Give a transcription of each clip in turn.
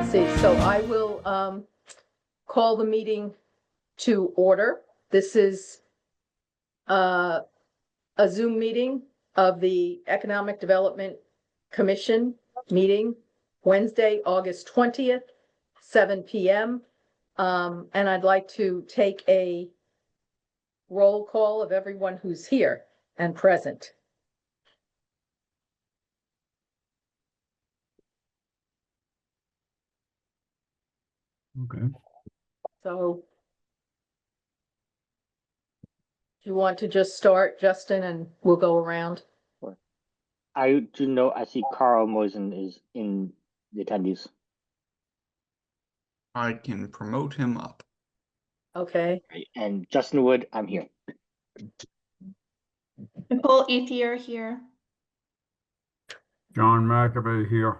see. So I will call the meeting to order. This is a Zoom meeting of the Economic Development Commission meeting, Wednesday, August 20th, 7 p.m. And I'd like to take a roll call of everyone who's here and present. Okay. So do you want to just start, Justin, and we'll go around? I do know, I see Carl Moisen is in the attendees. I can promote him up. Okay. Right, and Justin Wood, I'm here. Nicole Ethier here. John McAbey here.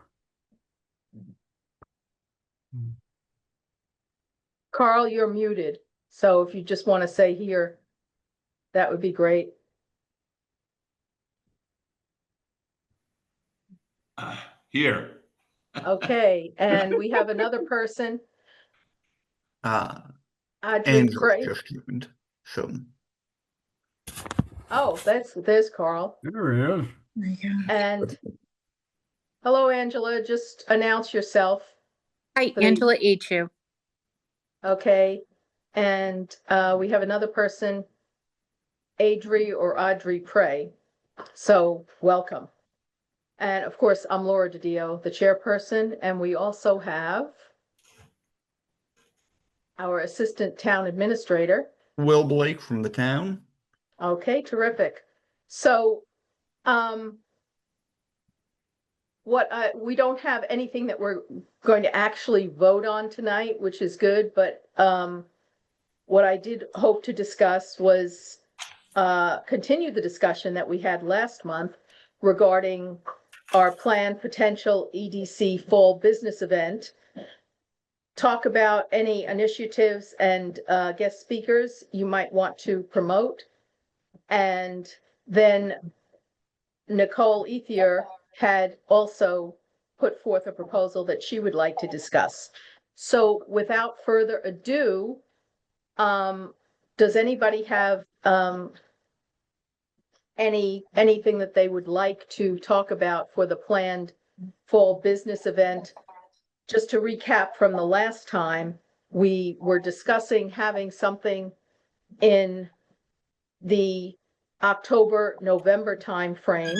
Carl, you're muted. So if you just want to say here, that would be great. Here. Okay, and we have another person. Audrey Angela Gray. just joined. So Oh, there's Carl. There he is. There you go. And hello, Angela. Just announce yourself. Hi, Please. Angela Achu. Okay. And we have another person, Audrey Prey. So welcome. And of course, I'm Laura DiDio, the chairperson, and we also have our assistant town administrator. Will Blake from the town. Okay, terrific. So, we don't have anything that we're going to actually vote on tonight, which is good, but what I did hope to discuss was continue the discussion that we had last month regarding our planned potential EDC fall business event. Talk about any initiatives and guest speakers you might want to promote. And then Nicole Ethier had also put forth a proposal that she would like to discuss. So without further ado, does anybody have anything that they would like to talk about for the planned fall business event? Just to recap from the last time, we were discussing having something in the October-November timeframe,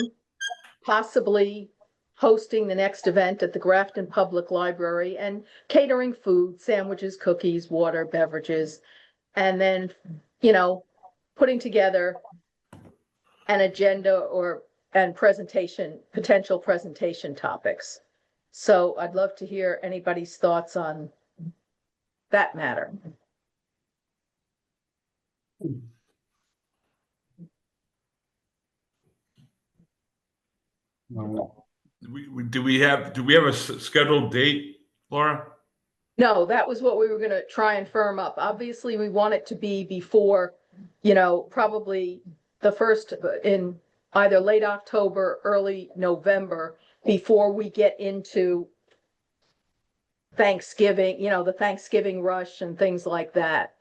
possibly hosting the next event at the Grafton Public Library and catering food, sandwiches, cookies, water, beverages, and then, putting together an agenda and potential presentation topics. So I'd love to hear anybody's thoughts on that matter. Do we have a scheduled date, Laura? No, that was what we were going to try and firm up. Obviously, we want it to be before, probably the first in either late October, early November, before we get into Thanksgiving, the Thanksgiving rush and things like that.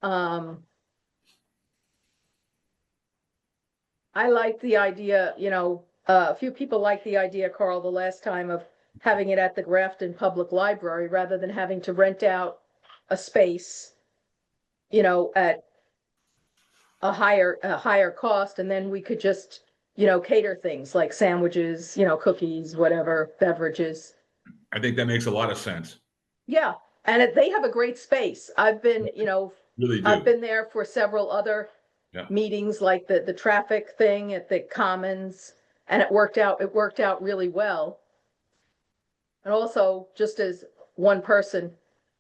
I like the idea, a few people liked the idea, Carl, the last time of having it at the Grafton Public Library rather than having to rent out a space, at a higher cost. And then we could just, cater things like sandwiches, cookies, whatever, beverages. I think that makes a lot of sense. Yeah. And they have a great space. I've been, Really do. I've been there for several other Yeah. meetings, like the traffic thing at the Commons, and it worked out really well. And also, just as one person,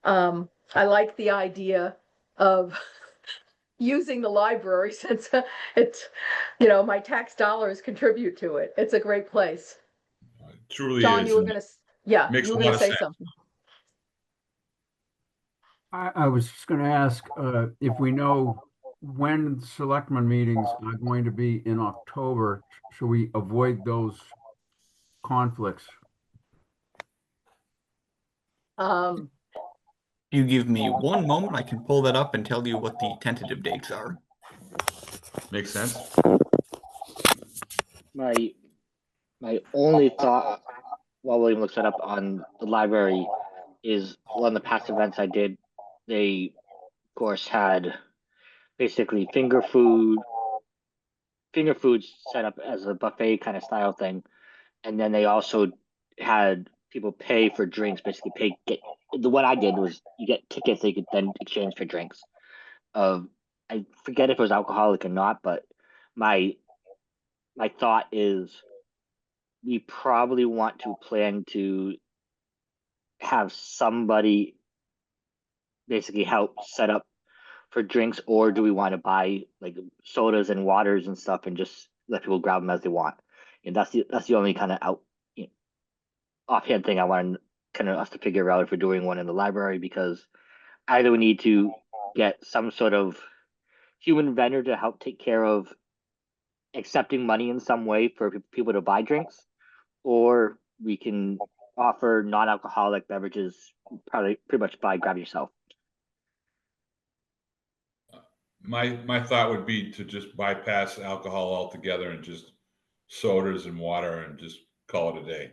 I like the idea of using the library since it's, my tax dollars contribute to it. It's a great place. It truly John, is. you were gonna, yeah, Makes you were a gonna lot of say sense. something. I was just going to ask if we know when the selectmen meetings are going to be in October, should we avoid those conflicts? Um, You give me one moment, I can pull that up and tell you what the tentative dates are. Makes sense. My only thought while William looks it up on the library is one of the past events I did, they of course had basically finger foods set up as a buffet kind of style thing. And then they also had people pay for drinks, basically the one I did was you get tickets that you could then exchange for drinks. I forget if it was alcoholic or not, but my my thought is we probably want to plan to have somebody basically help set up for drinks, or do we want to buy like sodas and waters and stuff and just let people grab them as they want? And that's the only kind of offhand thing I want kind of us to figure out if we're doing one in the library, because either we need to get some sort of human vendor to help take care of accepting money in some way for people to buy drinks, or we can offer non-alcoholic beverages, probably pretty much by grab yourself. My thought would be to just bypass alcohol altogether and just sodas and water and just call it a day.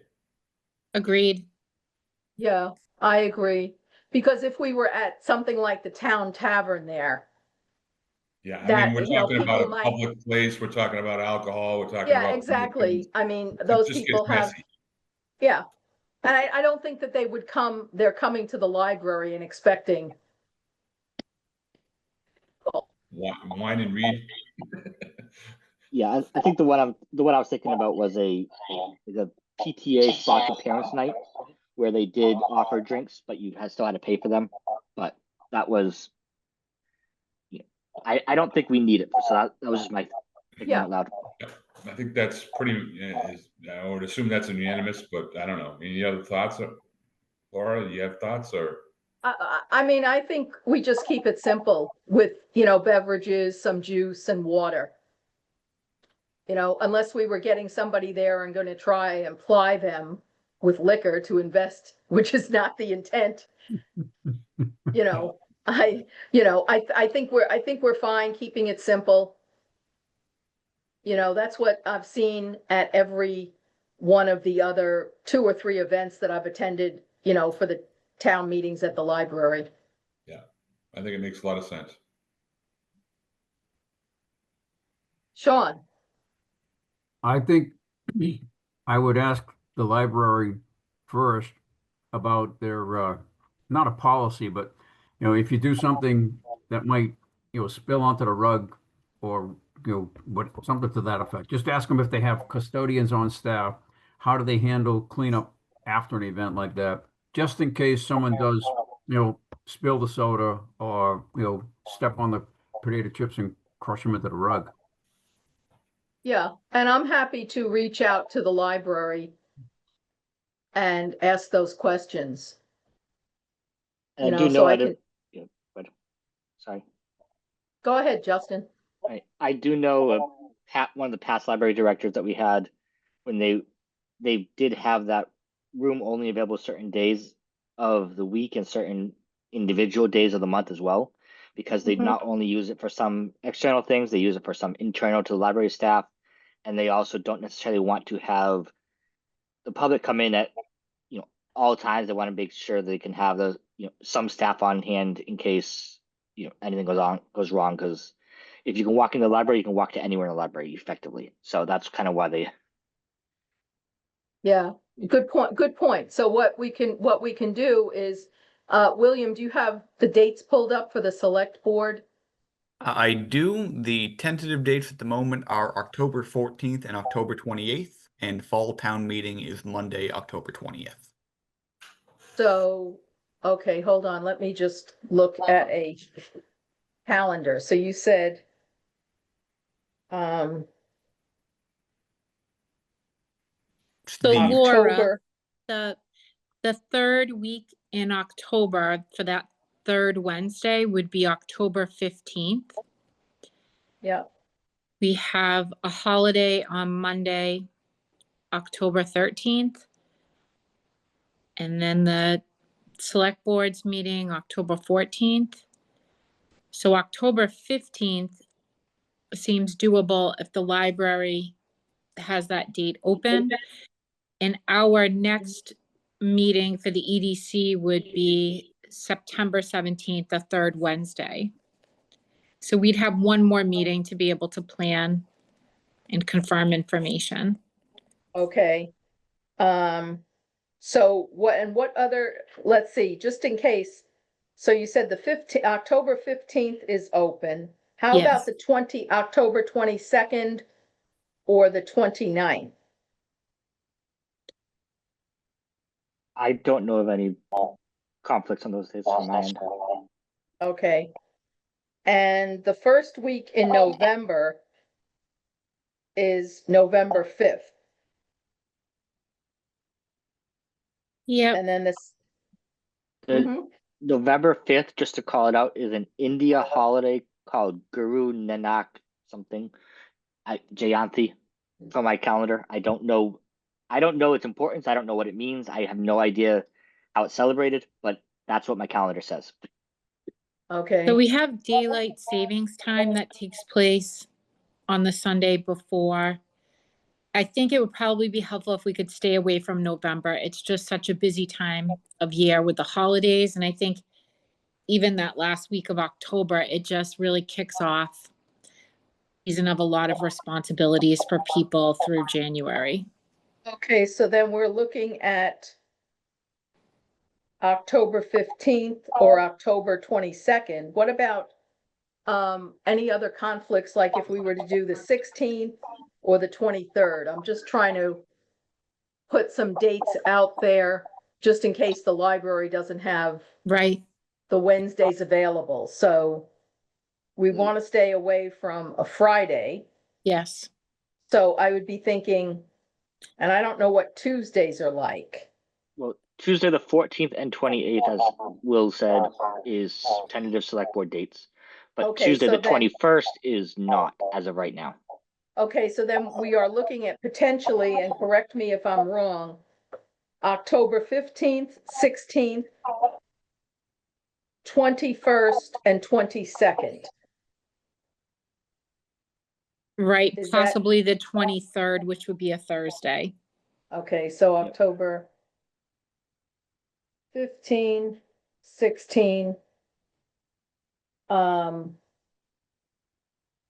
Agreed. yeah, I agree. Because if we were at something like the town tavern there, Yeah, I That, mean, we're you know, talking about people a might- public place, we're talking about alcohol, we're talking yeah, about. exactly. I mean, It those just gets people have, messy. yeah. And I don't think that they would come, they're coming to the library and expecting, Wine and read. Yeah, I think the one I was thinking about was a PTA sponsored parents night where they did offer drinks, but you still had to pay for them. But that was, I don't think we need it. So that was just my thinking Yeah. out loud. I think that's pretty, I would assume that's unanimous, but I don't know. Any other thoughts? Laura, you have thoughts or? I mean, I think we just keep it simple with, you know, beverages, some juice and water. You know, unless we were getting somebody there and gonna try and ply them with liquor to invest, which is not the intent. You know, I think we're fine keeping it simple. You know, that's what I've seen at every one of the other 2 or 3 events that I've attended, you know, for the town meetings at the library. I think it makes a lot of sense. Sean, I think I would ask the library first about their, not a policy, but, you know, if you do something that might, you know, spill onto the rug or, you know, something to that effect, just ask them if they have custodians on staff. How do they handle cleanup after an event like that? Just in case someone does, you know, spill the soda or, you know, step on the potato chips and crush them into the rug. yeah, and I'm happy to reach out to the library and ask those questions. And You I know, do so know I at can, but sorry. go ahead, Justin. I do know one of the past library directors that we had when they did have that room only available certain days of the week and certain individual days of the month as well, because they Mhm. not only use it for some external things, they use it for some internal to the library staff, and they also don't necessarily want to have the public come in at all times. They want to make sure they can have those some staff on hand in case anything goes wrong, because if you can walk in the library, you can walk to anywhere in the library effectively. So that's kind of why they. Yeah, good point, good point. So what we can do is, William, do you have the dates pulled up for the select board? I do. The tentative dates at the moment are October 14th and October 28th, and fall town meeting is Monday, October 20th. So, okay, hold on, let me just look at a calendar. So you said, It's So the- Laura, October, the third week in October for that third Wednesday would be October 15th. yeah, We have a holiday on Monday, October 13th. And then the select board's meeting October 14th. So October 15th seems doable if the library has that date open. And our next meeting for the EDC would be September 17th, the third Wednesday. So we'd have one more meeting to be able to plan and confirm information. Okay. So what other, let's see, just in case. So you said the 15th, October 15th is open. How about Yes. the October 22nd or the 29th? I don't know of any conflicts on those days on my end. Okay. And the first week in November is November 5th. Yep. And then this. The Mhm. November 5th, just to call it out, is an India holiday called Guru Nanak something. Jayanti from my calendar. I don't know its importance. I don't know what it means. I have no idea how it's celebrated, but that's what my calendar says. Okay. So we have daylight savings time that takes place on the Sunday before. I think it would probably be helpful if we could stay away from November. It's just such a busy time of year with the holidays. And I think even that last week of October, it just really kicks off season of a lot of responsibilities for people through January. Okay, so then we're looking at October 15th or October 22nd. What about any other conflicts, like if we were to do the 16th or the 23rd? I'm just trying to put some dates out there just in case the library doesn't have Right. the Wednesdays available. So we want to stay away from a Friday. Yes. So I would be thinking, and I don't know what Tuesdays are like. Well, Tuesday the 14th and 28th, as Will said, is tentative select board dates. But Okay, Tuesday so the then- 21st is not as of right now. Okay, so then we are looking at potentially, and correct me if I'm wrong, October 15th, 16th, 21st, and 22nd. Right. Is that- Possibly the 23rd, which would be a Thursday. Okay, so October 15, 16,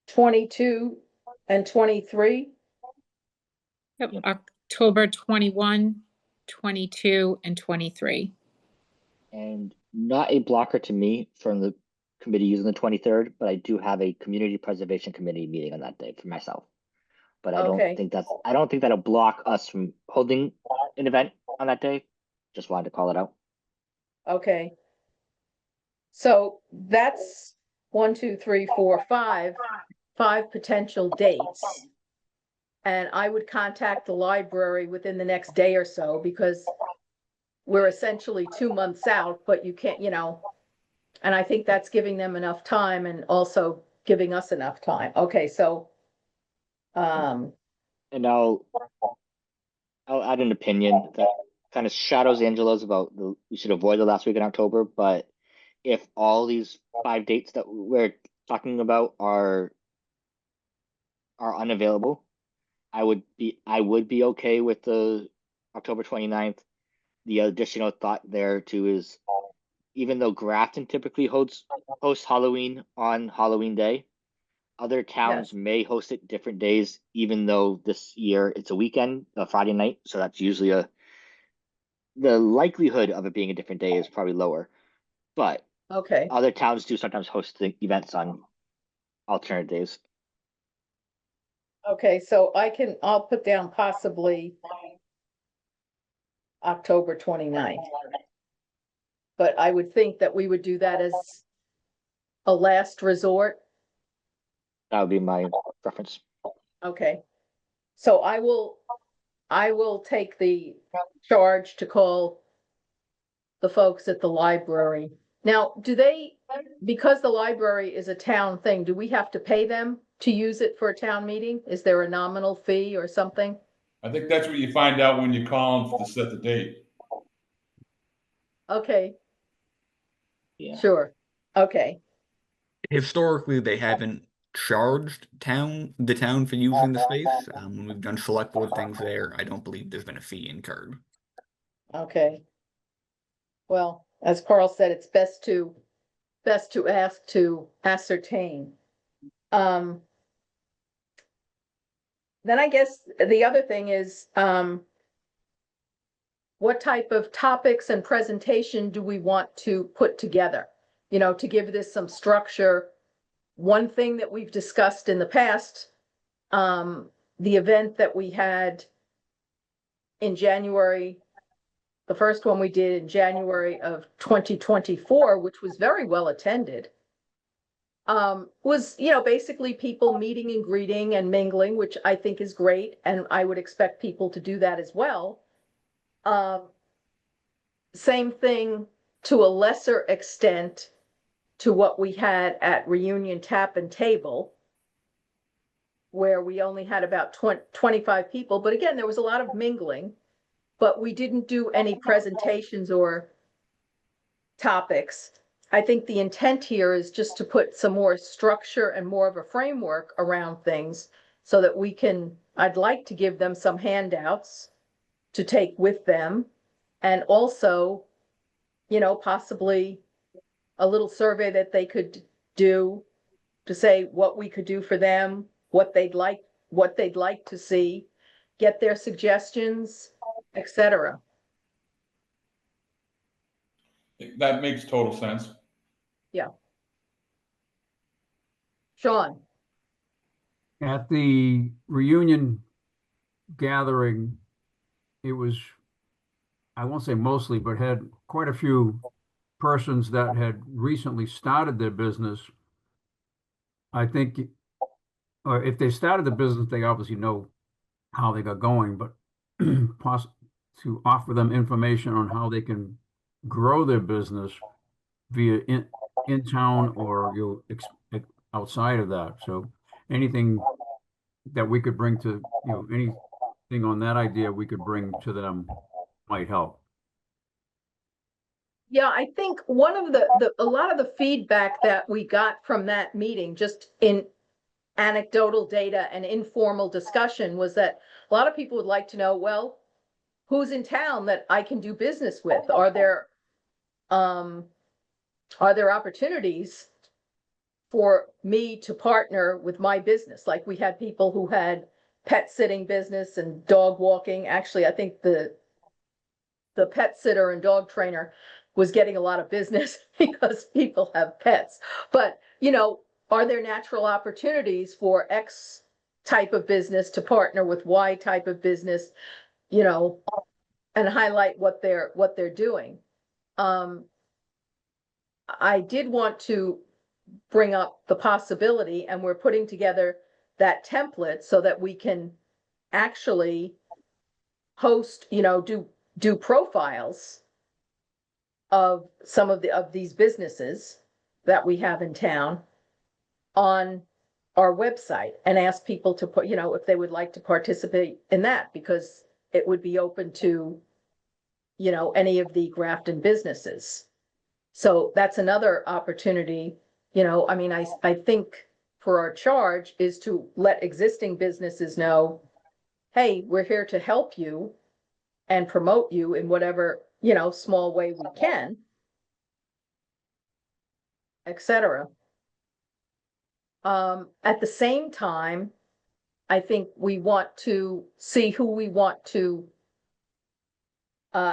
22 and 23. Yep. October 21, 22, and 23. And not a blocker to me from the committee using the 23rd, but I do have a community preservation committee meeting on that day for myself. But I Okay. don't think that'll block us from holding an event on that day. Just wanted to call it out. Okay. So that's 1, 2, 3, 4, 5 potential dates. And I would contact the library within the next day or so, because we're essentially 2 months out, but you can't, and I think that's giving them enough time and also giving us enough time. Okay, so And I'll add an opinion that kind of shadows Angela's about we should avoid the last week in October, but if all these 5 dates that we're talking about are unavailable, I would be okay with the October 29th. The additional thought there too is, even though Grafton typically hosts Halloween on Halloween Day, other towns Yes. may host it different days, even though this year it's a weekend, a Friday night. So that's usually the likelihood of it being a different day is probably lower. But okay, other towns do sometimes host the events on alternate days. okay, so I'll put down possibly October 29th. But I would think that we would do that as a last resort. That would be my preference. Okay. So I will take the charge to call the folks at the library. Now, because the library is a town thing, do we have to pay them to use it for a town meeting? Is there a nominal fee or something? I think that's what you find out when you call them to set the date. Okay, Yeah. sure. Okay, Historically, they haven't charged the town for using the space. When we've done select board things there, I don't believe there's been a fee incurred. okay. Well, as Carl said, it's best to ask to ascertain. Then I guess the other thing is, what type of topics and presentation do we want to put together? You know, to give this some structure. One thing that we've discussed in the past, the event that we had in January, the first one we did in January of 2024, which was very well attended, was, you know, basically people meeting and greeting and mingling, which I think is great, and I would expect people to do that as well. Same thing to a lesser extent to what we had at Reunion Tap and Table, where we only had about 25 people, but again, there was a lot of mingling, but we didn't do any presentations or topics. I think the intent here is just to put some more structure and more of a framework around things so that we can, I'd like to give them some handouts to take with them. And also, you know, possibly a little survey that they could do to say what we could do for them, what they'd like to see, get their suggestions, etc. That makes total sense. Sean, At the reunion gathering, it was, I won't say mostly, but had quite a few persons that had recently started their business. I think, or if they started the business, they obviously know how they got going, but to offer them information on how they can grow their business via in town or outside of that. So anything that we could bring to, anything on that idea we could bring to them might help. yeah, I think one of a lot of the feedback that we got from that meeting, just in anecdotal data and informal discussion, was that a lot of people would like to know, well, who's in town that I can do business with? Are there opportunities for me to partner with my business? Like, we had people who had pet sitting business and dog walking. Actually, I think the pet sitter and dog trainer was getting a lot of business because people have pets. But, you know, are there natural opportunities for X type of business to partner with Y type of business, you know, and highlight what they're doing? I did want to bring up the possibility, and we're putting together that template so that we can actually host, you know, do profiles of some of these businesses that we have in town on our website, and ask people to put, you know, if they would like to participate in that, because it would be open to, you know, any of the Grafton businesses. So that's another opportunity. You know, I mean, I think for our charge is to let existing businesses know, hey, we're here to help you and promote you in whatever, you know, small way we can, etc. At the same time, I think we want to see who we want to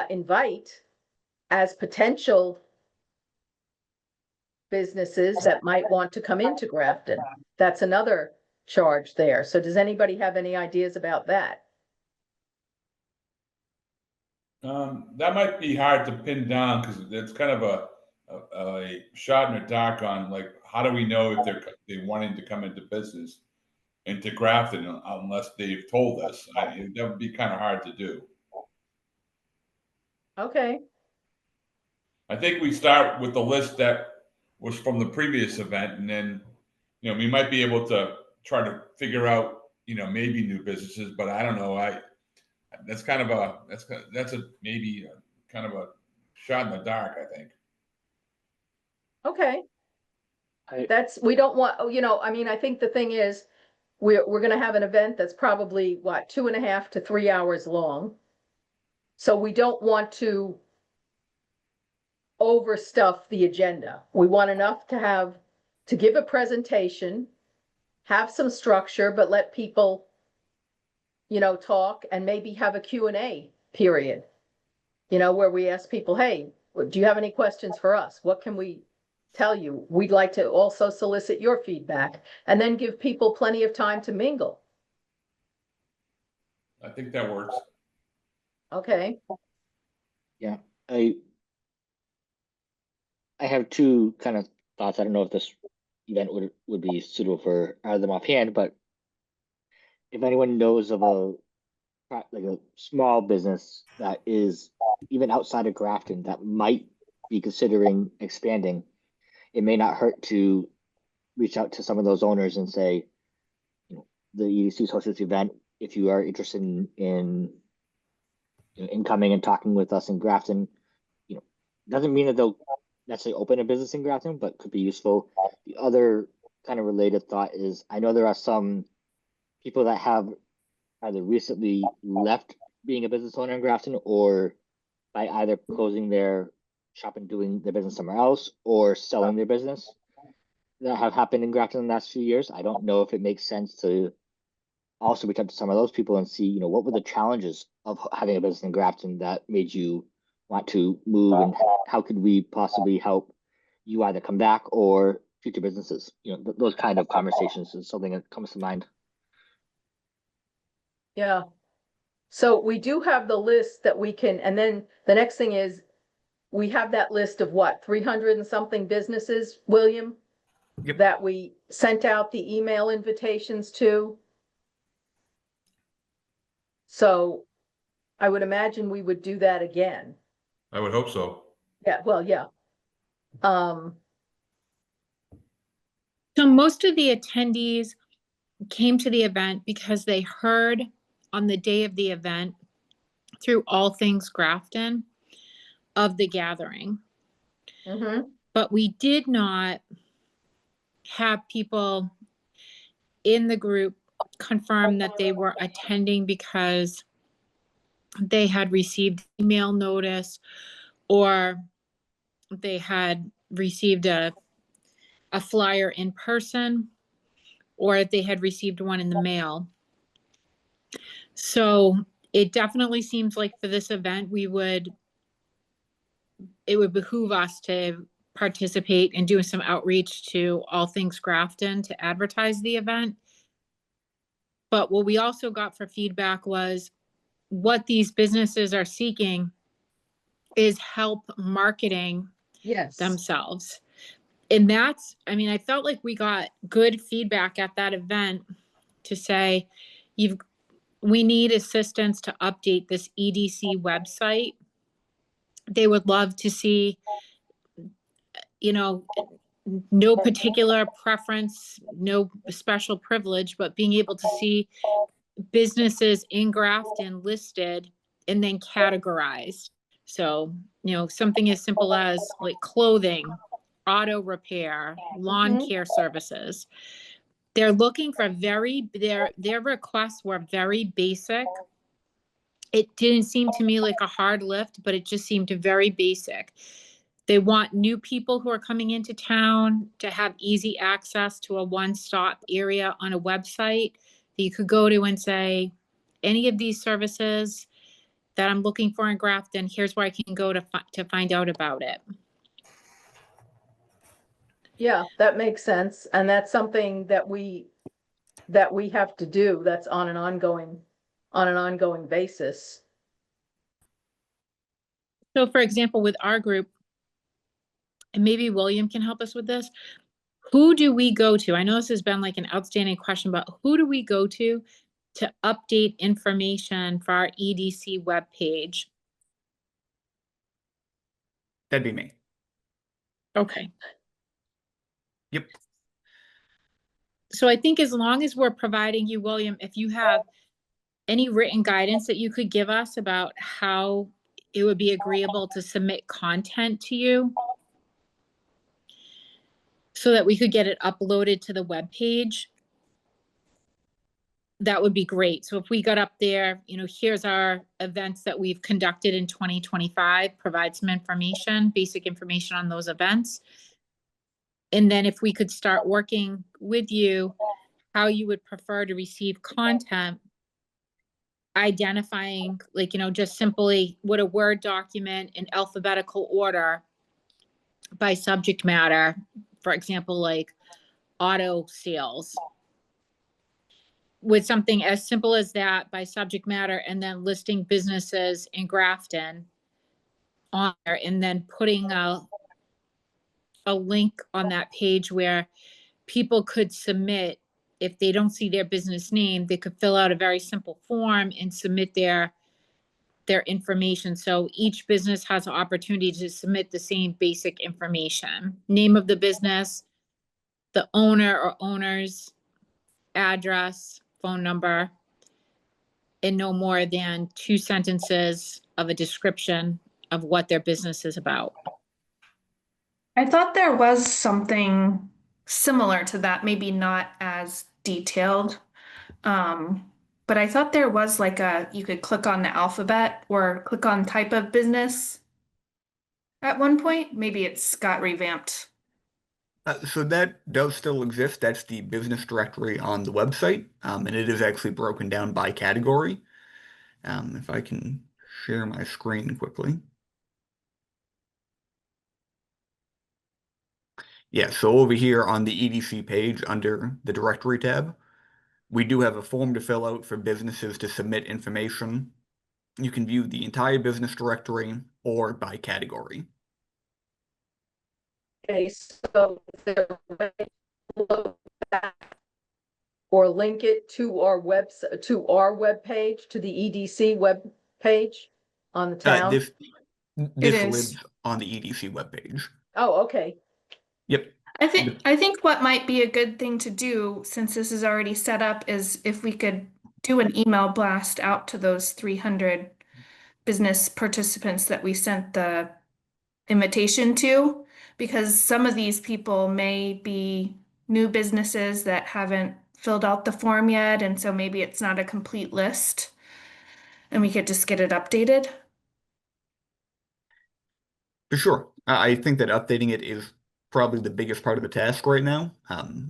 invite as potential businesses that might want to come into Grafton. That's another charge there. So does anybody have any ideas about that? That might be hard to pin down because it's kind of a shot in the dark on, like, how do we know if they're wanting to come into business into Grafton unless they've told us? That would be kind of hard to do. Okay, I think we start with the list that was from the previous event, and then, you know, we might be able to try to figure out, you know, maybe new businesses, but I don't know. That's a maybe kind of a shot in the dark, I think. Okay, I, we don't want, I mean, I think the thing is, we're gonna have an event that's probably, what, 2.5 to 3 hours long. So we don't want to overstuff the agenda. We want enough to give a presentation, have some structure, but let people, talk, and maybe have a Q&A period, where we ask people, hey, do you have any questions for us? What can we tell you? We'd like to also solicit your feedback, and then give people plenty of time to mingle. I think that works. Okay, I have two kind of thoughts. I don't know if this event would be suitable for either of them offhand, but if anyone knows of like a small business that is even outside of Grafton that might be considering expanding, it may not hurt to reach out to some of those owners and say, the EDC hosts this event. If you are interested in coming and talking with us in Grafton, doesn't mean that they'll necessarily open a business in Grafton, but could be useful. The other kind of related thought is, I know there are some people that have either recently left being a business owner in Grafton, or by either closing their shop and doing their business somewhere else, or selling their business, that have happened in Grafton in the last few years. I don't know if it makes sense to also reach out to some of those people and see, what were the challenges of having a business in Grafton that made you want to move, and how could we possibly help you either come back or future businesses? Those kind of conversations is something that comes to mind. yeah. So we do have the list that we can, and then the next thing is, we have that list of what, 300 and something businesses, William? Yep. That we sent out the email invitations to. So I would imagine we would do that again. I would hope so. Yeah, well, yeah. So most of the attendees came to the event because they heard on the day of the event through All Things Grafton of the gathering. Mhm. But we did not have people in the group confirm that they were attending because they had received email notice, or they had received a flyer in person, or they had received one in the mail. So it definitely seems like for this event, it would behoove us to participate and do some outreach to All Things Grafton to advertise the event. But what we also got for feedback was, what these businesses are seeking is help marketing Yes. themselves. And I felt like we got good feedback at that event to say, we need assistance to update this EDC website. They would love to see, no particular preference, no special privilege, but being able to see businesses in Grafton listed and then categorized. So, something as simple as like clothing, auto repair, lawn care services. They're looking for their requests were very basic. It didn't seem to me like a hard lift, but it just seemed very basic. They want new people who are coming into town to have easy access to a one-stop area on a website that you could go to and say, any of these services that I'm looking for in Grafton, here's where I can go to find out about it. Yeah, that makes sense. And that's something that we have to do. That's on an ongoing basis. So for example, with our group, and maybe William can help us with this, who do we go to? I know this has been like an outstanding question, but who do we go to update information for our EDC webpage? That'd be me. Okay. Yep. So I think as long as we're providing you, William, if you have any written guidance that you could give us about how it would be agreeable to submit content to you so that we could get it uploaded to the webpage, that would be great. So if we got up there, here's our events that we've conducted in 2025, provide some information, basic information on those events. And then if we could start working with you, how you would prefer to receive content, identifying, just simply what a Word document in alphabetical order by subject matter, for example, like auto sales, with something as simple as that by subject matter, and then listing businesses in Grafton on there, and then putting a link on that page where people could submit. If they don't see their business name, they could fill out a very simple form and submit their information. So each business has an opportunity to submit the same basic information: name of the business, the owner or owners, address, phone number, and no more than 2 sentences of a description of what their business is about. I thought there was something similar to that, maybe not as detailed. But I thought there was you could click on the alphabet or click on type of business at one point. Maybe it's got revamped. So that does still exist. That's the business directory on the website, and it is actually broken down by category. If I can share my screen quickly. Yeah, so over here on the EDC page under the directory tab, we do have a form to fill out for businesses to submit information. You can view the entire business directory or by category. Okay, so is there a way to load that or link it to our website, to our webpage, to the EDC web page on the town? This is. lives on the EDC webpage. Oh, okay. Yep. I think what might be a good thing to do, since this is already set up, is if we could do an email blast out to those 300 business participants that we sent the invitation to, because some of these people may be new businesses that haven't filled out the form yet, and so maybe it's not a complete list, and we could just get it updated. For sure. I think that updating it is probably the biggest part of the task right now.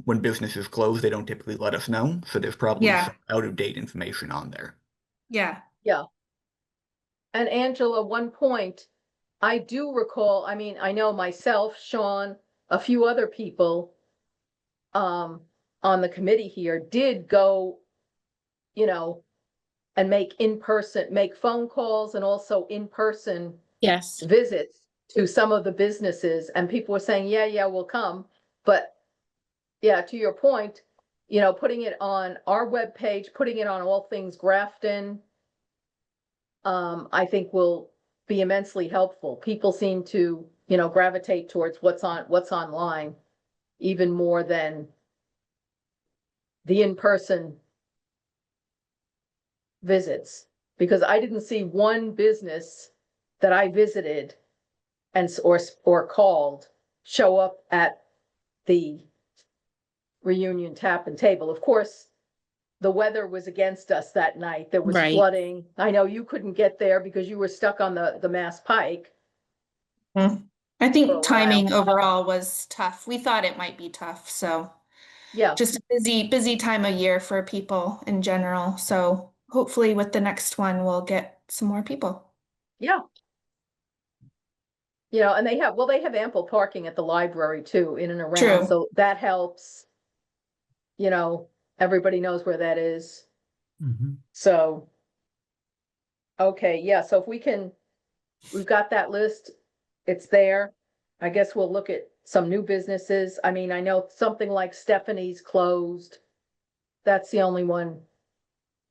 When businesses close, they don't typically let us know, so there's probably some out-of-date information on there. Yeah. Yeah. And Angela, one point, I do recall, I mean, I know myself, Sean, a few other people on the committee here did go, and make phone calls and also in-person Yes. visits to some of the businesses, and people were saying, yeah, we'll come. But yeah, to your point, putting it on our webpage, putting it on All Things Grafton, I think will be immensely helpful. People seem to, gravitate towards what's online even more than the in-person visits, because I didn't see one business that I visited or called show up at the reunion tap and table. Of course, the weather was against us that night. There was Right. flooding. I know you couldn't get there because you were stuck on the Mass Pike. I For a think while. timing overall was tough. We thought it might be tough, so Yeah, just a busy time of year for people in general. So hopefully with the next one, we'll get some more people. yeah. And they have ample parking at the library too, in and around, True. so that helps. Everybody knows where that is. Mhm. So, okay, yeah, so if we've got that list, it's there. I guess we'll look at some new businesses. I mean, I know something like Stephanie's closed. That's the only one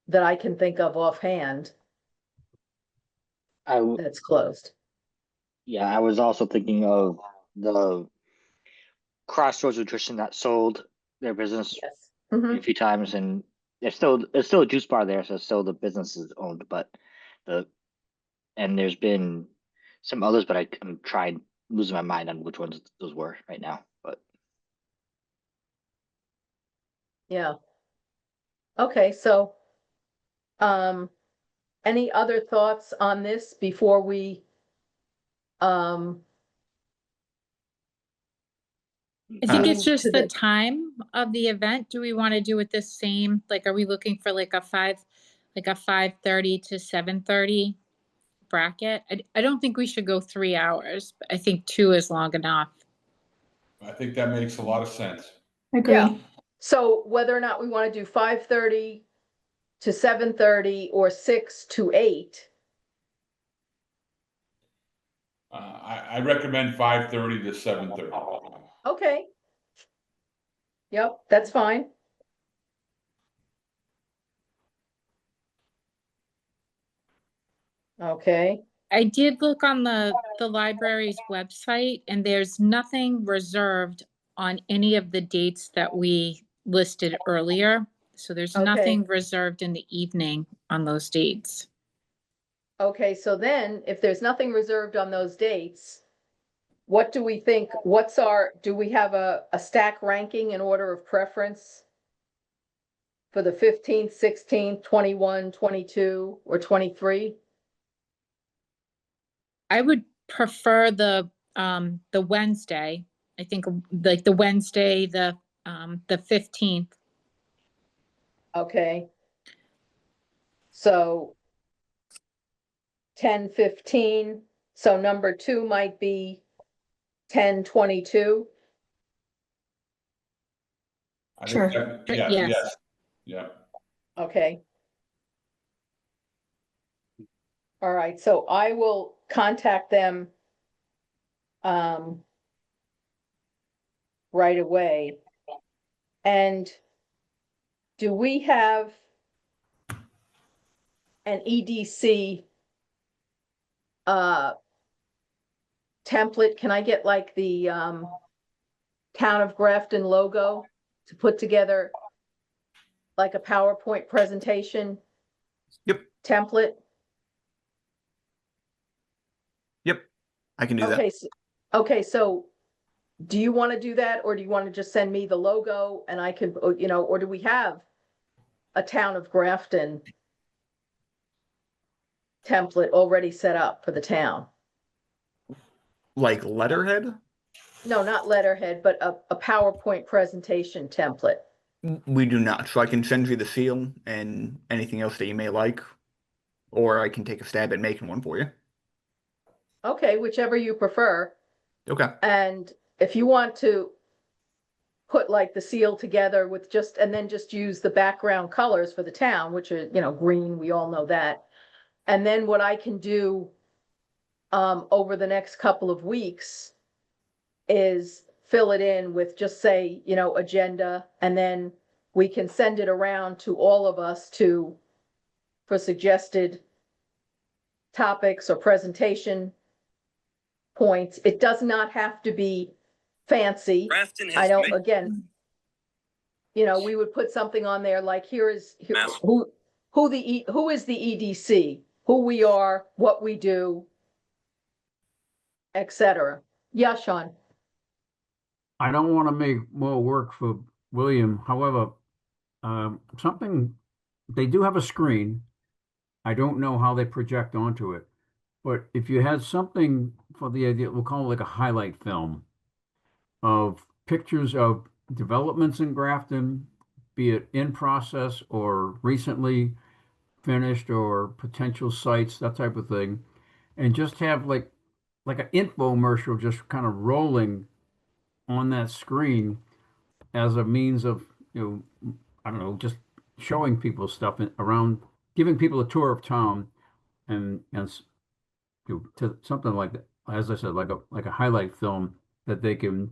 that I can think of offhand that's closed. I was also thinking of the Crossroads Nutrition that sold their business Yes. a few times, and there's still a juice bar there, so still the business is owned, but the and there's been some others, but I'm trying losing my mind on which ones those were right now. But Yeah. Okay, so, any other thoughts on this before we, um, I think it's move just to the time of the event. Do we want to do it the same? Like, are we looking for like a 5:30 to 7:30 bracket? I don't think we should go 3 hours, but I think 2 is long enough. I think that makes a lot of sense. Yeah. So whether or not we want to do 5:30 to 7:30 or 6 to 8. I recommend 5:30 to 7:30. Okay. Yep, that's fine. Okay, I did look on the library's website, and there's nothing reserved on any of the dates that we listed earlier. So there's Okay. nothing reserved in the evening on those dates. okay, so then if there's nothing reserved on those dates, what do we think, do we have a stack ranking in order of preference? For the 15th, 16th, 21, 22, or 23? I would prefer the Wednesday. I think like the Wednesday, the 15th. Okay. So 10:15, so number 2 might be 10:22. I think Sure. yeah, Yes. yes, yeah. Okay. All right, so I will contact them right away. And do we have an EDC template? Can I get like the Town of Grafton logo to put together like a PowerPoint presentation Yep, template? yep, I can do that. Okay, so do you want to do that, or do you want to just send me the logo and I can, or do we have a Town of Grafton template already set up for the town? Like letterhead? No, not letterhead, but a PowerPoint presentation template. We do not, so I can send you the seal and anything else that you may like, or I can take a stab at making one for you. Okay, whichever you prefer. Okay, And if you want to put like the seal together with and then just use the background colors for the town, which are, green, we all know that. And then what I can do over the next couple of weeks is fill it in with just say, agenda, and then we can send it around to all of us for suggested topics or presentation points. It does not have to be fancy. I don't, again, we would put something on there like who is the EDC, who we are, what we do, etc. Yeah, Sean. I don't want to make more work for William. However, they do have a screen. I don't know how they project onto it, but if you had something for the idea, we'll call it like a highlight film of pictures of developments in Grafton, be it in process or recently finished or potential sites, that type of thing, and just have like an infomercial just kind of rolling on that screen as a means of, I don't know, just showing people stuff around, giving people a tour of town, and to something like that. As I said, like a highlight film that they can.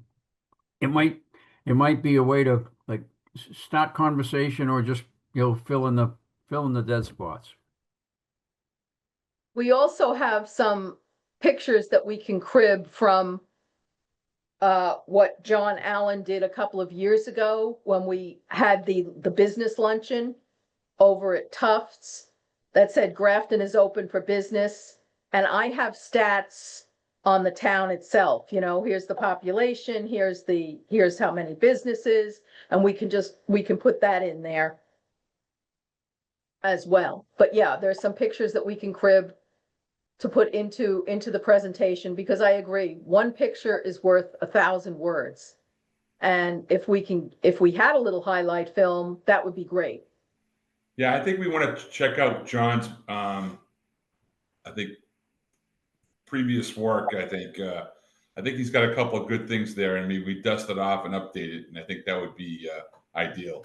It might be a way to like start conversation or just fill in the dead spots. We also have some pictures that we can crib from what John Allen did a couple of years ago when we had the business luncheon over at Tufts that said Grafton is open for business. and I have stats on the town itself, you know, here's the population, here's how many businesses, and we can put that in there as well. But yeah, there's some pictures that we can crib to put into the presentation, because I agree, one picture is worth 1,000 words. And if we had a little highlight film, that would be great. Yeah, I think we want to check out John's, I think, previous work. I think he's got a couple of good things there, and maybe we dust it off and update it, and I think that would be ideal.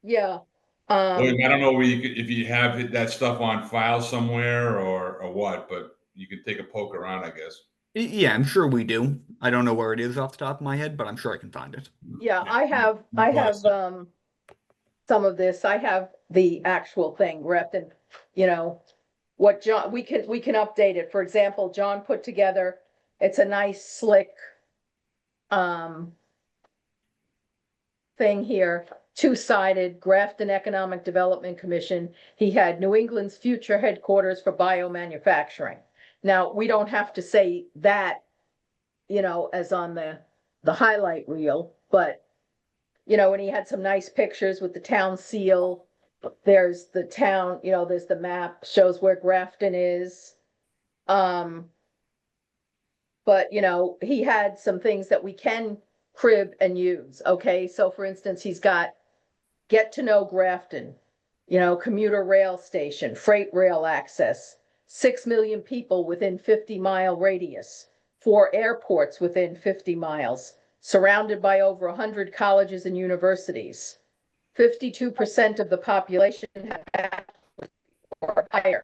Yeah. William, I don't know if you have that stuff on file somewhere or what, but you can take a poke around, I guess. Yeah, I'm sure we do. I don't know where it is off the top of my head, but I'm sure I can find it. Yeah, I have some of this. I have the actual thing, Grafton, you know, what John, we can update it. For example, John put together, it's a nice slick thing here, two-sided, Grafton Economic Development Commission. He had New England's future headquarters for biomanufacturing. Now, we don't have to say that, you know, as on the highlight reel, but, you know, and he had some nice pictures with the town seal. There's the town, you know, there's the map, shows where Grafton is. But, you know, he had some things that we can crib and use, okay? So for instance, he's got get to know Grafton, you know, commuter rail station, freight rail access, 6 million people within 50-mile radius, 4 airports within 50 miles, surrounded by over 100 colleges and universities. 52% of the population have bachelor's or higher,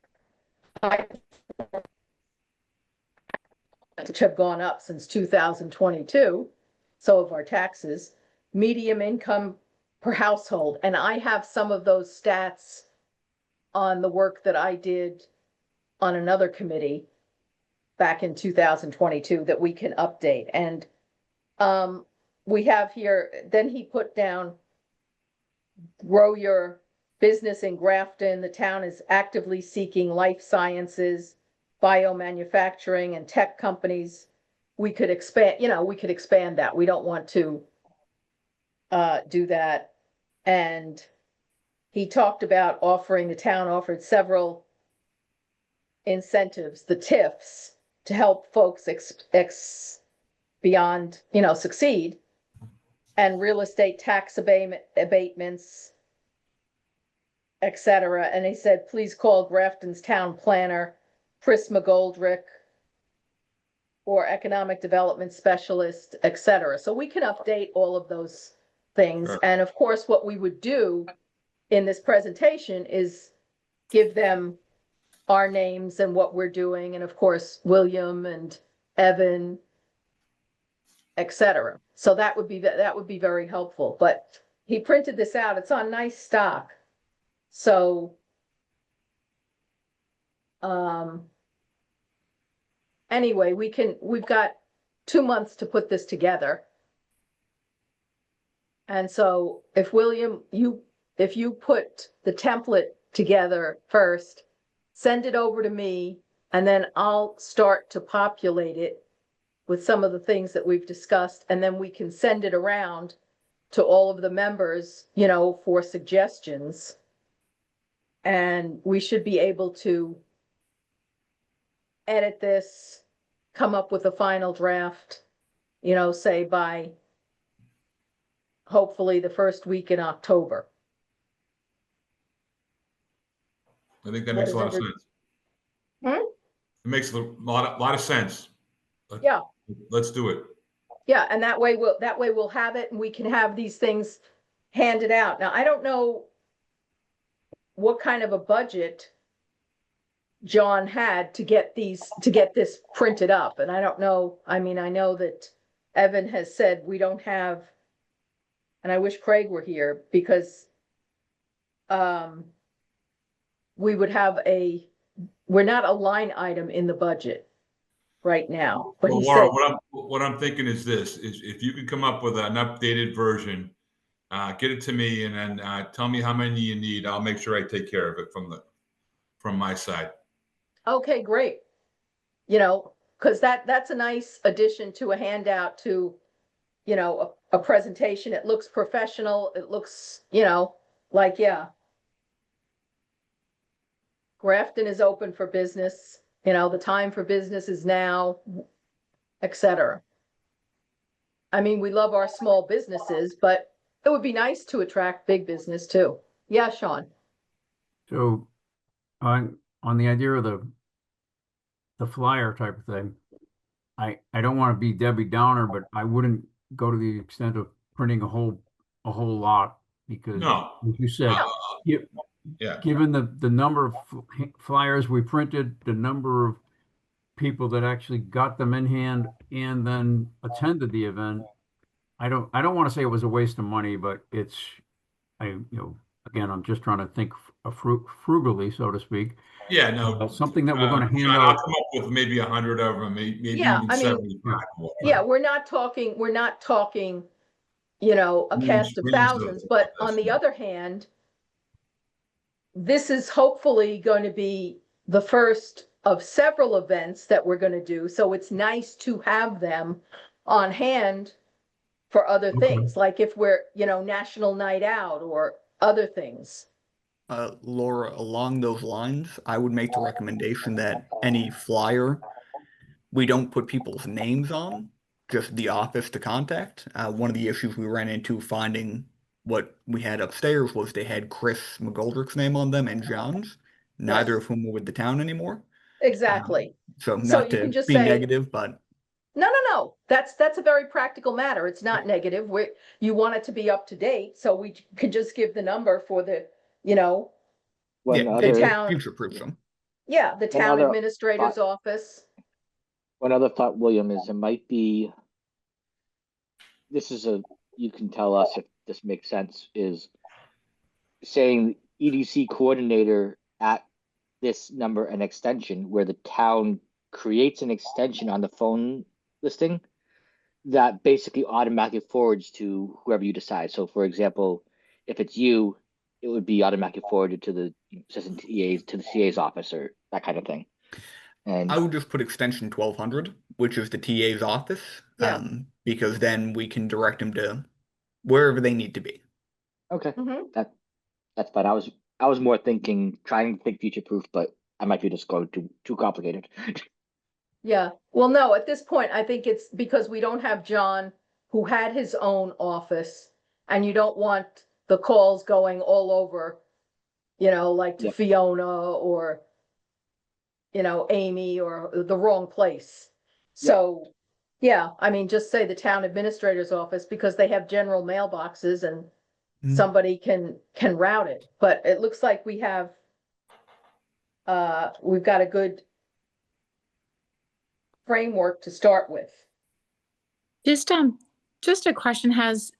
which have gone up since 2022. So have our taxes. Medium income per household. And I have some of those stats on the work that I did on another committee back in 2022 that we can update. And we have here, then he put down, grow your business in Grafton. The town is actively seeking life sciences, biomanufacturing, and tech companies. We could expand, you know, we could expand that. We don't want to do that. And he talked about offering, the town offered several incentives, the TIFs, to help folks beyond, you know, succeed, and real estate tax abatements, etc. And he said, please call Grafton's town planner, Chris McGoldrick, or economic development specialist, etc. So we can update all of those things. Sure. And of course, what we would do in this presentation is give them our names and what we're doing. And of course, William and Evan, etc. So that would be very helpful. But he printed this out. It's on nice stock. So anyway, we've got 2 months to put this together. And so if William, if you put the template together first, send it over to me, and then I'll start to populate it with some of the things that we've discussed, and then we can send it around to all of the members, you know, for suggestions. And we should be able to edit this, come up with a final draft, you know, say by hopefully the first week in October. I think that makes a lot of sense. It makes a lot of sense. Yeah. Let's do it. Yeah, and that way we'll have it, and we can have these things handed out. Now, I don't know what kind of a budget John had to get this printed up. And I don't know, I mean, I know that Evan has said we don't have, and I wish Craig were here, because we would have we're not a line item in the budget right now. But Well, he Laura, said, what I'm thinking is this: is if you can come up with an updated version, get it to me, and then tell me how many you need. I'll make sure I take care of it from my side. Okay, great. You know, because that's a nice addition to a handout to, you know, a presentation. It looks professional. It looks, you know, like, yeah. Grafton is open for business, you know, the time for business is now, et cetera. I mean, we love our small businesses, but it would be nice to attract big business too. Yeah, Sean. So on the idea of the flyer type of thing, I don't want to be Debbie Downer, but I wouldn't go to the extent of printing a whole lot because No. as you said, Yeah. given the number of flyers we printed, the number of people that actually got them in hand and then attended the event, I don't want to say it was a waste of money, but again, I'm just trying to think frugally, so to speak. Yeah, no. Something that we're going to hand John, out. I'll come up with maybe 100 of them, maybe Yeah, even I mean, 75. Yeah, we're not talking, you know, a cast of Reams thousands, but on the other hand, this is hopefully going to be the first of several events that we're going to do. So it's nice to have them on hand for other things, like if we're, you know, National Night Out or other things. Laura, along those lines, I would make the recommendation that any flyer, we don't put people's names on, just the office to contact. One of the issues we ran into finding what we had upstairs was they had Chris McGoldrick's name on them and John's, neither Yes. of whom were with the town anymore. Exactly. So So not you to can just be say- negative, but No. That's a very practical matter. It's not negative. You want it to be up to date, so we could just give the number for the, you know, One yeah, other, town- future-proof them. yeah, the town other administrator's thought. office. one other thought, William, is it might be, you can tell us if this makes sense, is saying EDC coordinator at this number an extension where the town creates an extension on the phone listing that basically automatically forwards to whoever you decide. So for example, if it's you, it would be automatically forwarded to the assistant TAs, to the CA's office or that kind of thing. And I would just put extension 1200, which is the TA's office, Yeah. because then we can direct them to wherever they need to be. okay, Mhm. that's fine. I was more trying to think future proof, but I might be just going too complicated. Yeah, well, no, at this point, I think it's because we don't have John, who had his own office, and you don't want the calls going all over, you know, like to Yep. Fiona or, you know, Amy or the wrong place. So, yeah, I mean, just say the town administrator's office because they have general mailboxes and Mhm. somebody can route it. But it looks like we've got a good framework to start with. Just a question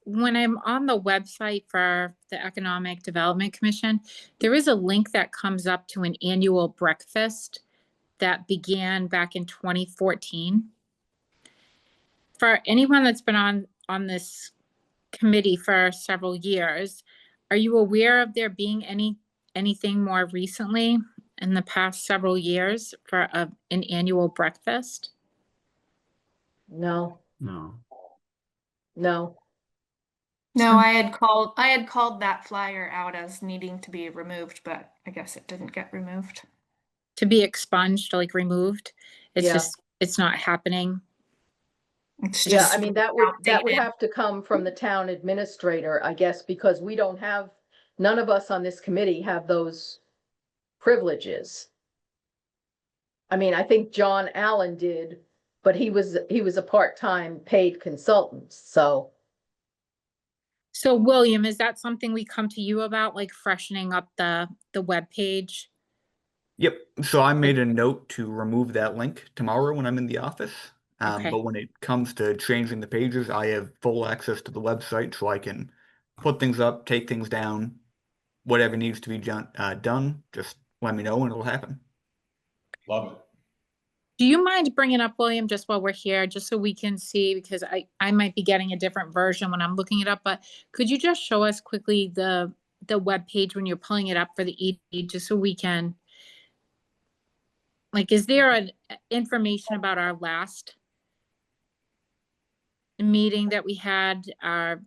when I'm on the website for the Economic Development Commission, there is a link that comes up to an annual breakfast that began back in 2014. For anyone that's been on this committee for several years, are you aware of there being anything more recently in the past several years for an annual breakfast? No. No. No, I had called that flyer out as needing to be removed, but I guess it didn't get removed. To be expunged, like removed? Yeah. It's not happening. It's Yeah, just I mean, that would outdated. have to come from the town administrator, I guess, because none of us on this committee have those privileges. I mean, I think John Allen did, but he was a part-time paid consultant, so. So William, is that something we come to you about, like freshening up the webpage? Yep. So I made a note to remove that link tomorrow when I'm in the office. Okay. But when it comes to changing the pages, I have full access to the website, so I can put things up, take things down, whatever needs to be done. Just let me know and it'll happen. Love it. Do you mind bringing up, William, just while we're here, just so we can see, because I might be getting a different version when I'm looking it up, but could you just show us quickly the webpage when you're pulling it up for the ED, just so we can like, is there an information about our last meeting that we had, our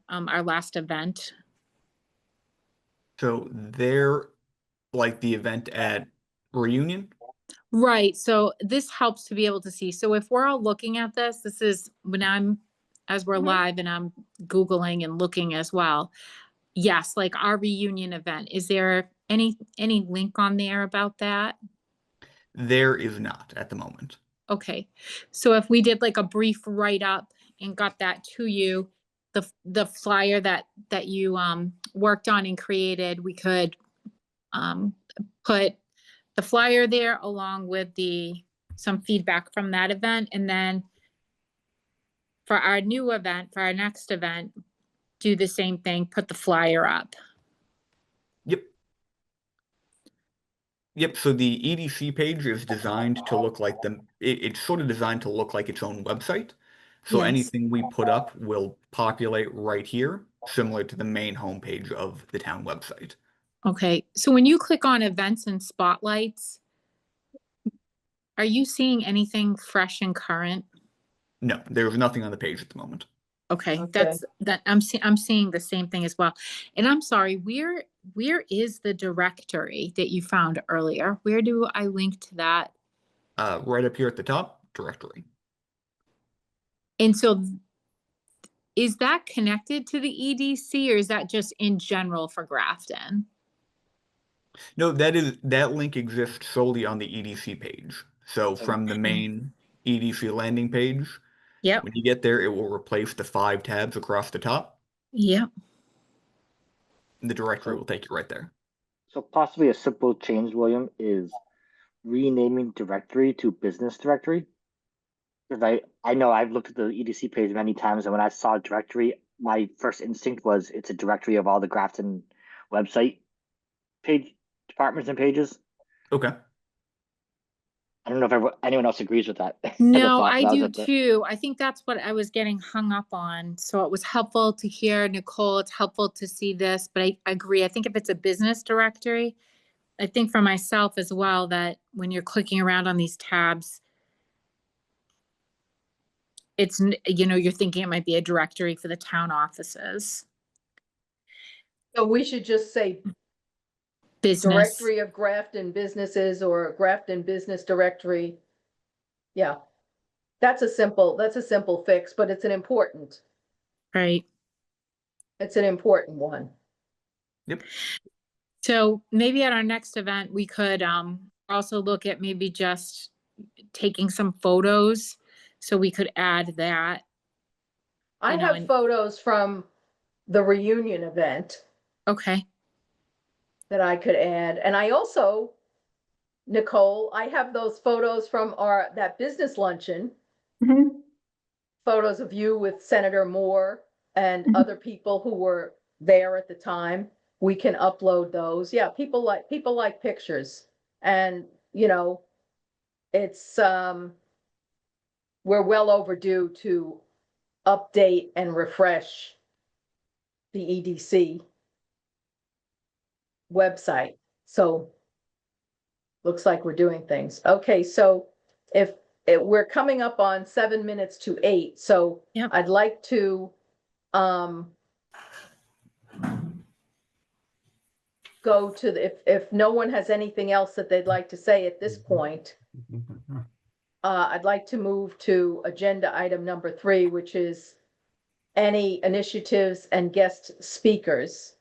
last event? So they're like the event at Reunion. Right, so this helps to be able to see. So if we're all looking at this, this is when as we're Mhm. live and I'm Googling and looking as well. Yes, like our reunion event. Is there any link on there about that? There is not at the moment. Okay, so if we did like a brief write-up and got that to you, the flyer that you worked on and created, we could put the flyer there along with some feedback from that event, and then for our new event, for our next event, do the same thing, put the flyer up. Yep. Yep, so the EDC page is designed to look like it's sort of designed to look like its own website. So Yes. anything we put up will populate right here, similar to the main homepage of the town website. Okay, so when you click on events and spotlights, are you seeing anything fresh and current? No, there's nothing on the page at the moment. Okay, Okay. I'm seeing the same thing as well. And I'm sorry, where is the directory that you found earlier? Where do I link to that? Right up here at the top, directory. And so is that connected to the EDC, or is that just in general for Grafton? No, that link exists solely on the EDC page. So from the main EDC landing page, Yep, when you get there, it will replace the 5 tabs across the top. yep. The directory will take you right there. So possibly a simple change, William, is renaming directory to business directory. Because I know I've looked at the EDC page many times, and when I saw directory, my first instinct was it's a directory of all the Grafton website page departments and pages. Okay. I don't know if anyone else agrees with that. as a No, thought, I that was do at the- too. I think that's what I was getting hung up on. So it was helpful to hear Nicole. It's helpful to see this, but I agree. I think if it's a business directory, I think for myself as well, that when you're clicking around on these tabs, it's, you're thinking it might be a directory for the town offices. So we should just say Business, directory of Grafton businesses or Grafton business directory. Yeah. That's a simple fix, but it's an important right? one. Yep. So maybe at our next event, we could also look at maybe just taking some photos. So we could add that. I You know, have and- photos from the reunion event Okay, that I could add. And I also, Nicole, I have those photos from that business luncheon. Photos of you with Senator Moore and Mhm. other people who were there at the time. We can upload those. Yeah, people like pictures. And, it's we're well overdue to update and refresh the EDC website. So looks like we're doing things. Okay, so we're coming up on 7 minutes to 8, so Yep. I'd like to go to if no one has anything else that they'd like to say at this point, I'd like to move to agenda item number 3, which is any initiatives and guest speakers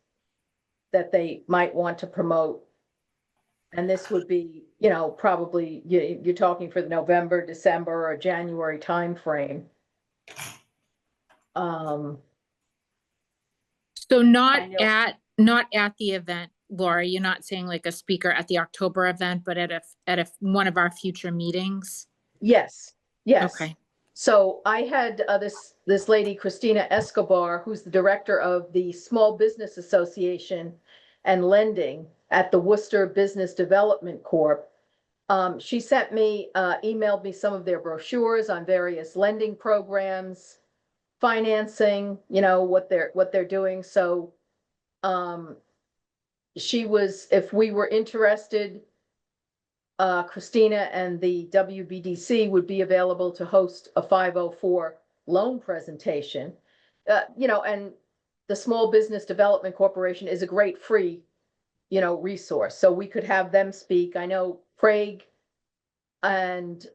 that they might want to promote. And this would be, probably you're talking for the November, December, or January timeframe. so I know. not at the event, Laura, you're not saying like a speaker at the October event, but at one of our future meetings? Yes. Okay, So I had this lady, Christina Escobar, who's the director of the Small Business Association and Lending at the Worcester Business Development Corp. She emailed me some of their brochures on various lending programs, financing, what they're doing. So if we were interested, Christina and the WBDC would be available to host a 504 loan presentation. And the Small Business Development Corporation is a great free, resource. So we could have them speak. I know Craig and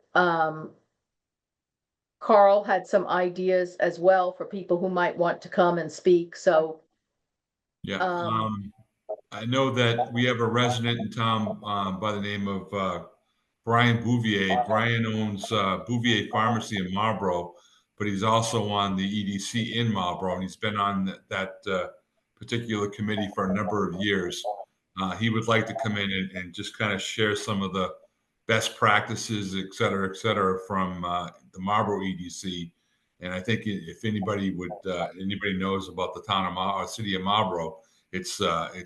Carl had some ideas as well for people who might want to come and speak. So Yeah, Um, I know that we have a resident in town by the name of Brian Bouvier. Brian owns Bouvier Pharmacy in Marlboro, but he's also on the EDC in Marlboro, and he's been on that particular committee for a number of years. He would like to come in and just kind of share some of the best practices, et cetera, from the Marlboro EDC. And I think if anybody knows about the town of or city of Marlboro, it's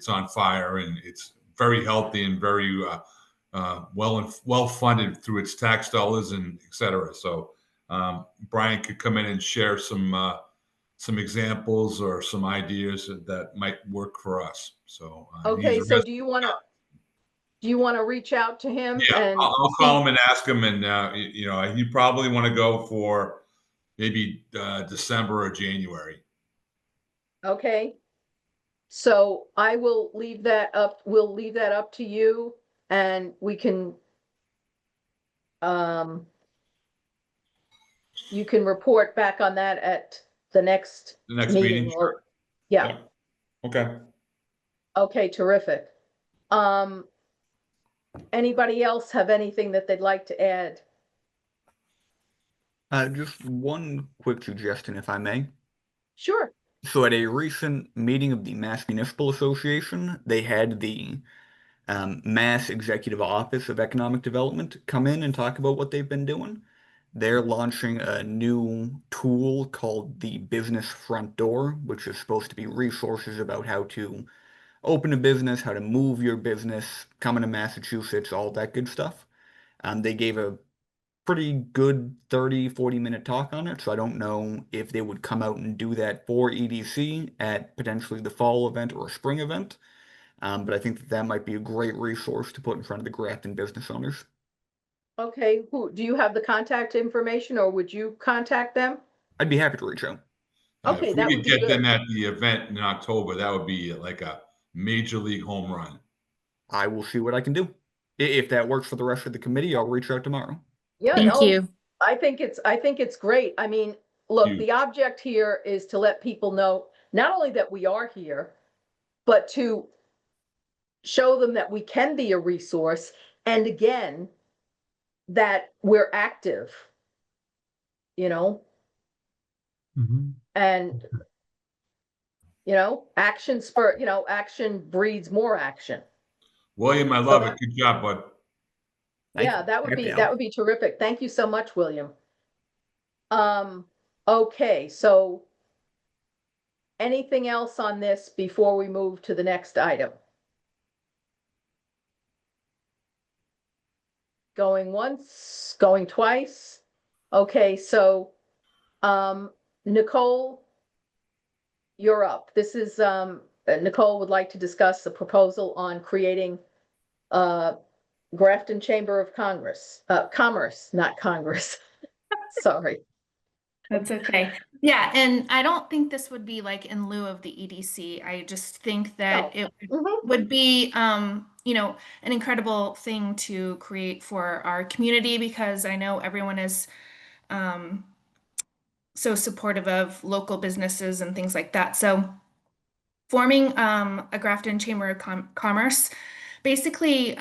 on fire, and it's very healthy and very well funded through its tax dollars and et cetera. So Brian could come in and share some examples or some ideas that might work for us. So okay, so do you want to reach out to him? Yeah, and I'll call him and ask him, and you probably want to go for maybe December or January. Okay. So I will leave that up. We'll leave that up to you, and we can you can report back on that at the next The next meeting. meeting. Or, yeah. Okay. Okay, terrific. Anybody else have anything that they'd like to add? Just one quick suggestion, if I may. Sure. So at a recent meeting of the Mass Municipal Association, they had the Mass Executive Office of Economic Development come in and talk about what they've been doing. They're launching a new tool called the Business Front Door, which is supposed to be resources about how to open a business, how to move your business, coming to Massachusetts, all that good stuff. They gave a pretty good 30-40 minute talk on it, so I don't know if they would come out and do that for EDC at potentially the fall event or a spring event, but I think that might be a great resource to put in front of the Grafton business owners. Okay, do you have the contact information, or would you contact them? I'd be happy to reach out. Okay, if that we would could be get them good. at the event in October, that would be like a major league home run. I will see what I can do. If that works for the rest of the committee, I'll reach out tomorrow. Yeah, Thank no, you. I think it's great. I mean, look, Huge. the object here is to let people know not only that we are here, but to show them that we can be a resource, and again, that we're active, and action breeds more action. William, I love it. Good job, bud. Yeah, that would be terrific. Thank you so much, William. Okay, so anything else on this before we move to the next item? Going once, going twice. Okay, so Nicole, you're up. This is Nicole would like to discuss the proposal on creating Grafton Chamber of Commerce, not Congress. Sorry. That's okay. Yeah, and I don't think this would be like in lieu of the EDC. I just think that it would be, an incredible thing to create for our community, because I know everyone is so supportive of local businesses and things like that. So forming a Grafton Chamber of Commerce, basically,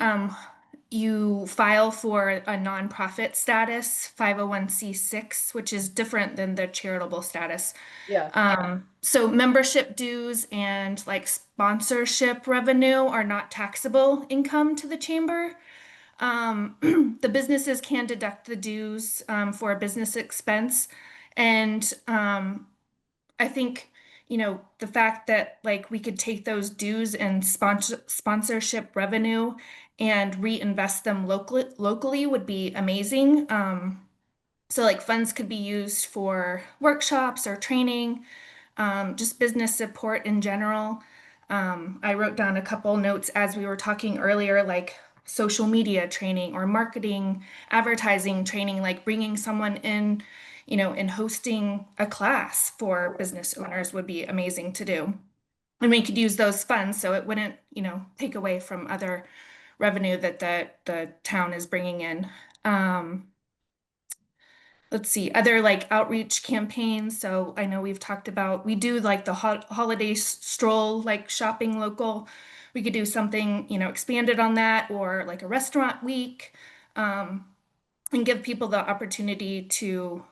you file for a nonprofit status, 501c6, which is different than the charitable status. Yeah. So membership dues and like sponsorship revenue are not taxable income to the chamber. The businesses can deduct the dues for a business expense. And I think, the fact that like we could take those dues and sponsorship revenue and reinvest them locally would be amazing. So like funds could be used for workshops or training, just business support in general. I wrote down a couple notes as we were talking earlier, like social media training or marketing, advertising training, like bringing someone in, and hosting a class for business owners would be amazing to do. And we could use those funds so it wouldn't, take away from other revenue that the town is bringing in. Let's see, other like outreach campaigns. So I know we've talked about, we do like the holiday stroll, like shopping local. We could do something, expanded on that, or like a restaurant week, and give people the opportunity to,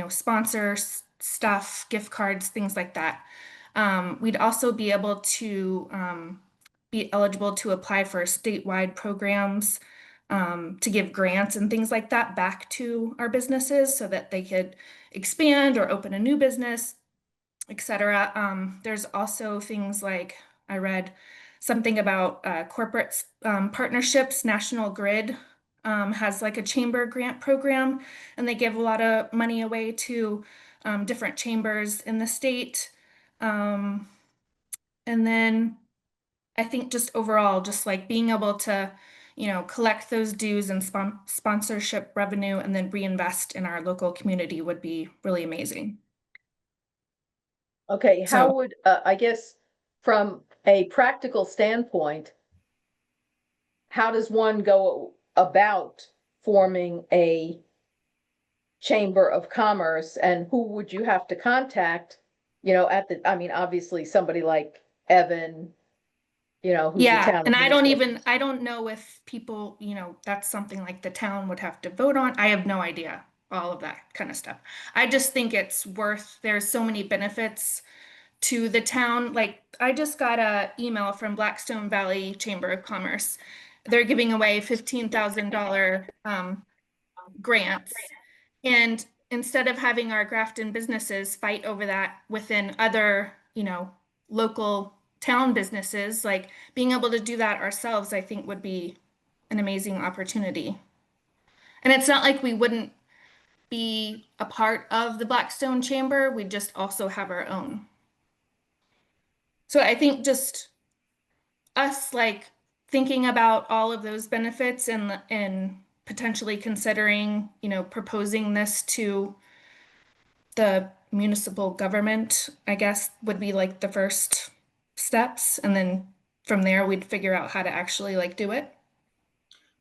sponsor stuff, gift cards, things like that. We'd also be able to be eligible to apply for statewide programs, to give grants and things like that back to our businesses so that they could expand or open a new business, etc. There's also things like, I read something about corporate partnerships. National Grid has like a chamber grant program, and they give a lot of money away to different chambers in the state. And then I think just overall, just like being able to, collect those dues and sponsorship revenue and then reinvest in our local community would be really amazing. Okay, how So- would, I guess, from a practical standpoint, how does one go about forming a chamber of commerce, and who would you have to contact? I mean, obviously somebody like Evan, who's the Yeah, town and I administrator. don't know if people, that's something like the town would have to vote on. I have no idea, all of that kind of stuff. I just think there's so many benefits to the town. Like, I just got a email from Blackstone Valley Chamber of Commerce. They're giving away $15,000 grants. And instead of having our Grafton businesses fight over that within other, local town businesses, like being able to do that ourselves, I think would be an amazing opportunity. And it's not like we wouldn't be a part of the Blackstone Chamber, we just also have our own. So I think just us like thinking about all of those benefits and potentially considering, proposing this to the municipal government, I guess, would be like the first steps. And then from there, we'd figure out how to actually like do it.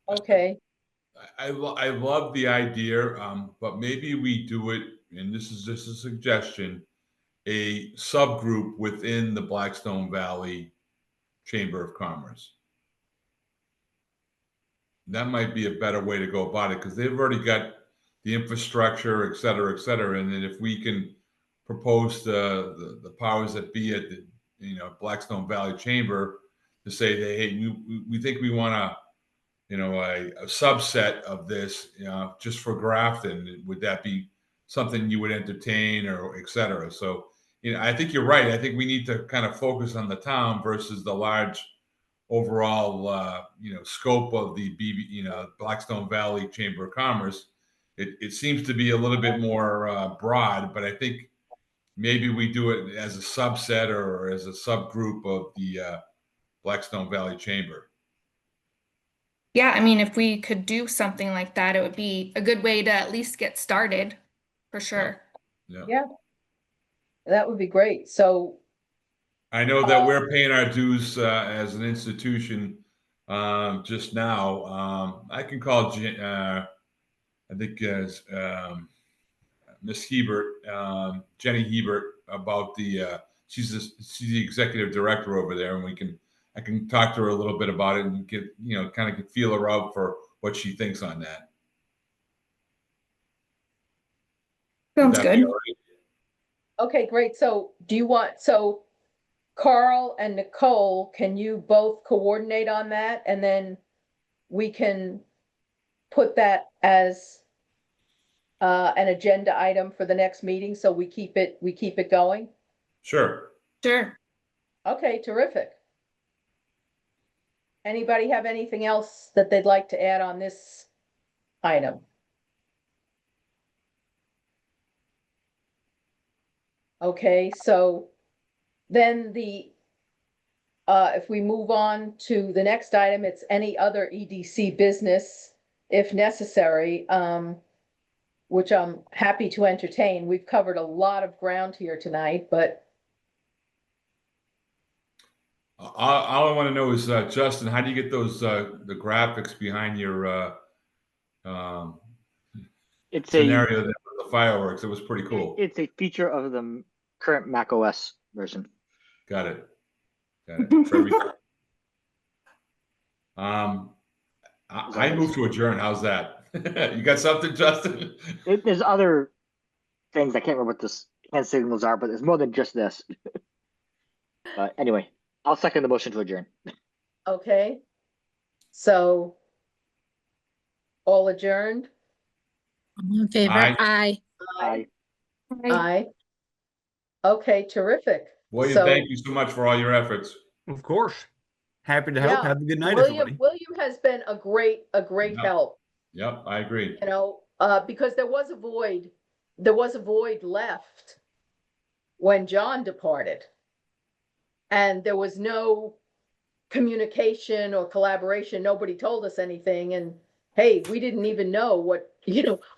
Okay, I love the idea, but maybe we do it, and this is just a suggestion, a subgroup within the Blackstone Valley Chamber of Commerce. That might be a better way to go about it because they've already got the infrastructure, et cetera, et cetera. And then if we can propose the powers that be at the Blackstone Valley Chamber to say that, hey, we think we want a subset of this, just for Grafton, would that be something you would entertain, or et cetera? So, I think you're right. I think we need to kind of focus on the town versus the large overall, scope of the Blackstone Valley Chamber of Commerce. It seems to be a little bit more broad, but I think maybe we do it as a subset or as a subgroup of the Blackstone Valley Chamber. Yeah, I mean, if we could do something like that, it would be a good way to at least get started, for sure. yeah, that would be great. So, I know that we're paying our dues as an institution just now. I can call I think Miss Hebert, Jenny Hebert, about she's the executive director over there, and I can talk to her a little bit about it and get kind of feel her out for what she thinks on that. Sounds Would that be good. all right? okay, great. So Carl and Nicole, can you both coordinate on that? And then we can put that as an agenda item for the next meeting, so we keep it going? Sure. Sure. Okay, terrific. Anybody have anything else that they'd like to add on this item? Okay, so then if we move on to the next item, it's any other EDC business if necessary, which I'm happy to entertain. We've covered a lot of ground here tonight, but All I want to know is, Justin, how do you get those the graphics behind your It's scenario there with the fireworks? It was pretty cool. It's a feature of the current Mac OS version. Got it. Got it. For every- I moved to adjourn. How's that? You got something, Justin? There's other things I can't remember what this hand signals are, but there's more than just this. But anyway, I'll second the motion to adjourn. okay. So all adjourned? All in favor? Aye. Aye. Aye. Aye. Okay, terrific. William, So- thank you so much for all your efforts. Of course. Happy to help. Yeah, Have a good night, everybody. William has been a great Yeah. help, Yep, I agree. you know, because there was a void left when John departed. And there was no communication or collaboration. Nobody told us anything. And hey, we didn't even know what,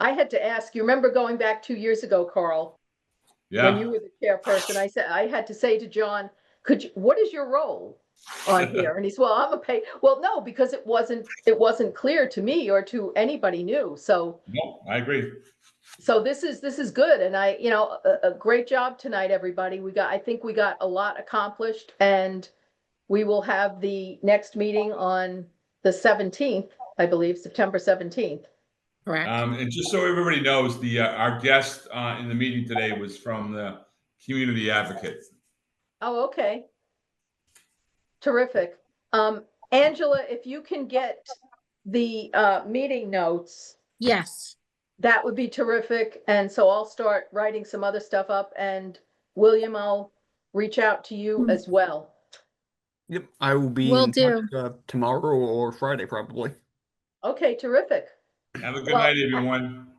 I had to ask, you remember going back 2 years ago, Carl, when you Yeah. were the chairperson, I had to say to John, what is your role on here? And he said, well, I'm well, no, because it wasn't clear to me or to anybody new. So No, I agree. this is good. And a great job tonight, everybody. I think we got a lot accomplished, and we will have the next meeting on the 17th, I believe, September 17th. Correct. And just so everybody knows, our guest in the meeting today was from the Community Advocate. Oh, okay. Terrific. Angela, if you can get the meeting notes, Yes. that would be terrific. And so I'll start writing some other stuff up, and William, I'll reach out to you as well. Yep. I will be Will in touch, tomorrow or Friday, probably. Okay, terrific. Have a good Well, night, everyone.